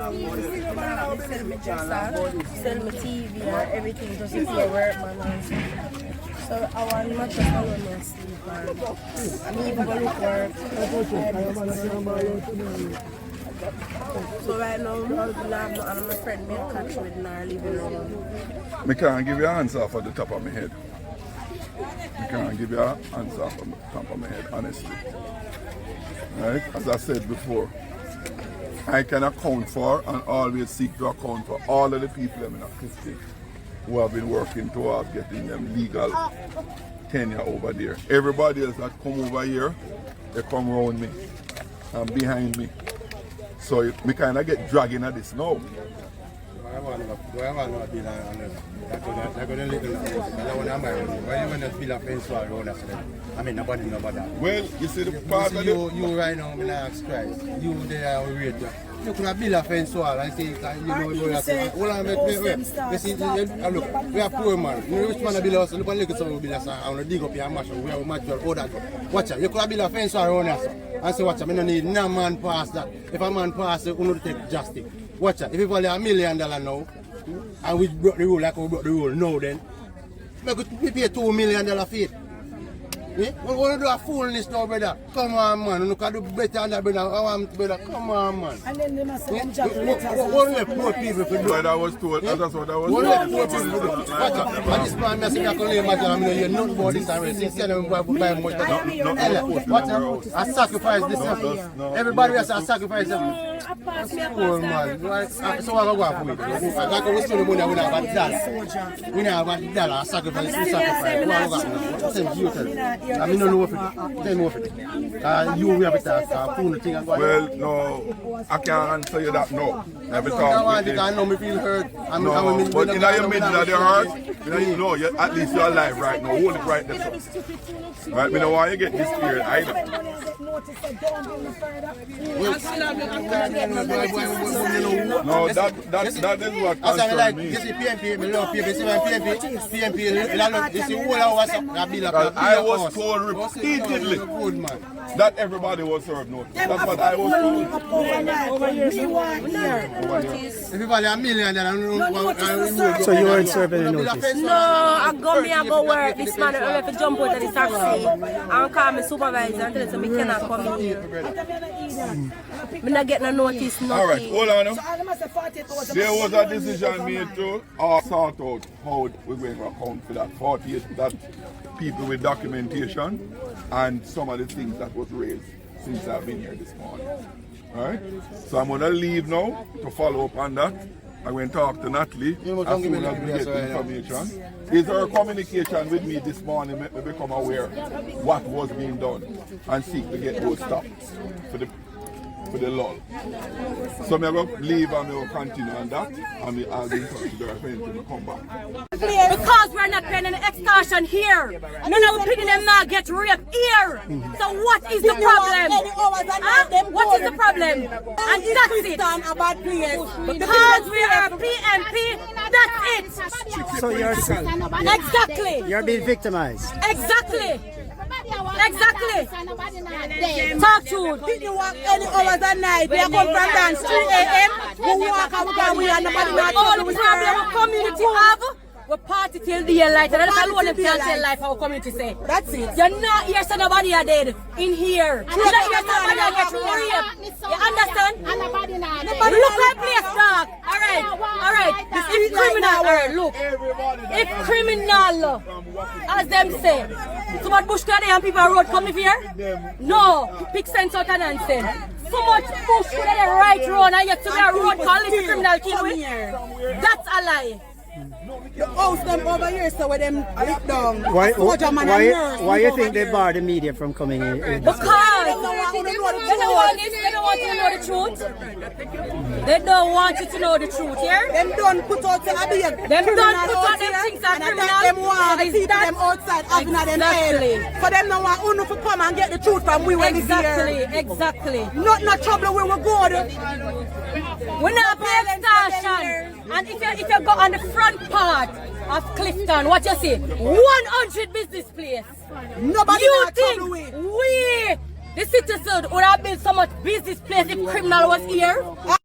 Sell my dresser, sell my TV and everything just to pay work, man. So I want my just alone and sleep and even go look work. So right now, I'm my friend me catch with her living room. I can't give you an answer off the top of my head. I can't give you an answer off the top of my head, honestly. Right? As I said before, I can account for and always seek to account for all of the people in Christian who have been working towards getting them legal tenure over there. Everybody else that come over here, they come around me and behind me. So we kind of get dragging at this now. I mean, nobody know about that. Well, you see the part of you right now, I'm ask Christ. You there, we wait. You could have built a fence wall and say, look, we are poor man. You rich man build us, look at some build us and dig up your machine. We have material, all that. Watch out, you could have built a fence wall around us and say, watch out, I don't need no man pass that. If a man pass, we will take justice. Watch out, if we value $1 million now, and we broke the rule like we broke the rule now, then we pay $2 million fee. We want to do a foolness now, brother. Come on, man. You can do better than that, brother. I want, brother. Come on, man. And then they must say, what left poor people to do? What I was told, that's what I was told. What left poor people to do? Watch this man, I say, I can leave my job. I mean, you're not about this time. Since you buy much. Watch I sacrifice this. Everybody has to sacrifice them. Poor man. So what I go for it? I can restore the money when I have $1. When I have $1, I sacrifice. I mean, no of it. Tell me of it. You will have it phone thing. Well, no, I can't answer you that no. Every time. I know me feel hurt. No, but in your middle of the hurt, you know, at least you're alive right now. Hold it right there. Right, me know why you get this period either. No, that is what concerns me. You see PMP, me love PMP, you see all of I was told repeatedly that everybody was served notice. That's what I was told. Everybody $1 million. So you weren't serving a notice? No, I go work. This man I have to jump out of the taxi and call my supervisor and tell him I cannot come in here. I'm not getting a notice, nothing. Alright, hold on now. There was a decision made to sort out how we're going to account for that 48 that people with documentation and some of the things that was raised since I've been here this morning. Alright? So I'm going to leave now to follow up on that. I'm going to talk to Natalie as soon as we get the information. Is her communication with me this morning make me become aware what was being done and seek to get those stopped for the law. So I'm going to leave and I'm going to continue on that and I'll be in touch with her when we come back. Because we're not paying any extortion here. None of the people them not get raped here. So what is the problem? What is the problem? And that's it. Because we are PMP, that's it. So you're Exactly. You're being victimized. Exactly. Exactly. Talk to Did you walk any hours at night? We are come from dance 3 a.m. We walk out we are nobody not all the problem community have. We party till the light, and that's alone them can't tell life our community say. That's it. You're not here so nobody are dead in here. You're not here so nobody are get raped. You understand? Look at place, dog. Alright. If criminal, alright, look. If criminal, as them say, so much bush there and people road come here? No, pick sense out and nonsense. So much bush there right road and yet to the road call it criminal kill with. That's a lie. You house them over here so with them lick down. Why you think they bar the media from coming in? Because they don't want you to know the truth. They don't want you to know the truth, yeah? Them don't put out the abuse. Them don't put out them things that criminal. Them want to see them outside having them head. For them no want uno to come and get the truth from we when Exactly. No trouble we will go to. We're not paying extortion. And if you go on the front part of Clifton, what you see? 100 business place. Nobody you think we The citizen would have been so much business place if criminal was here.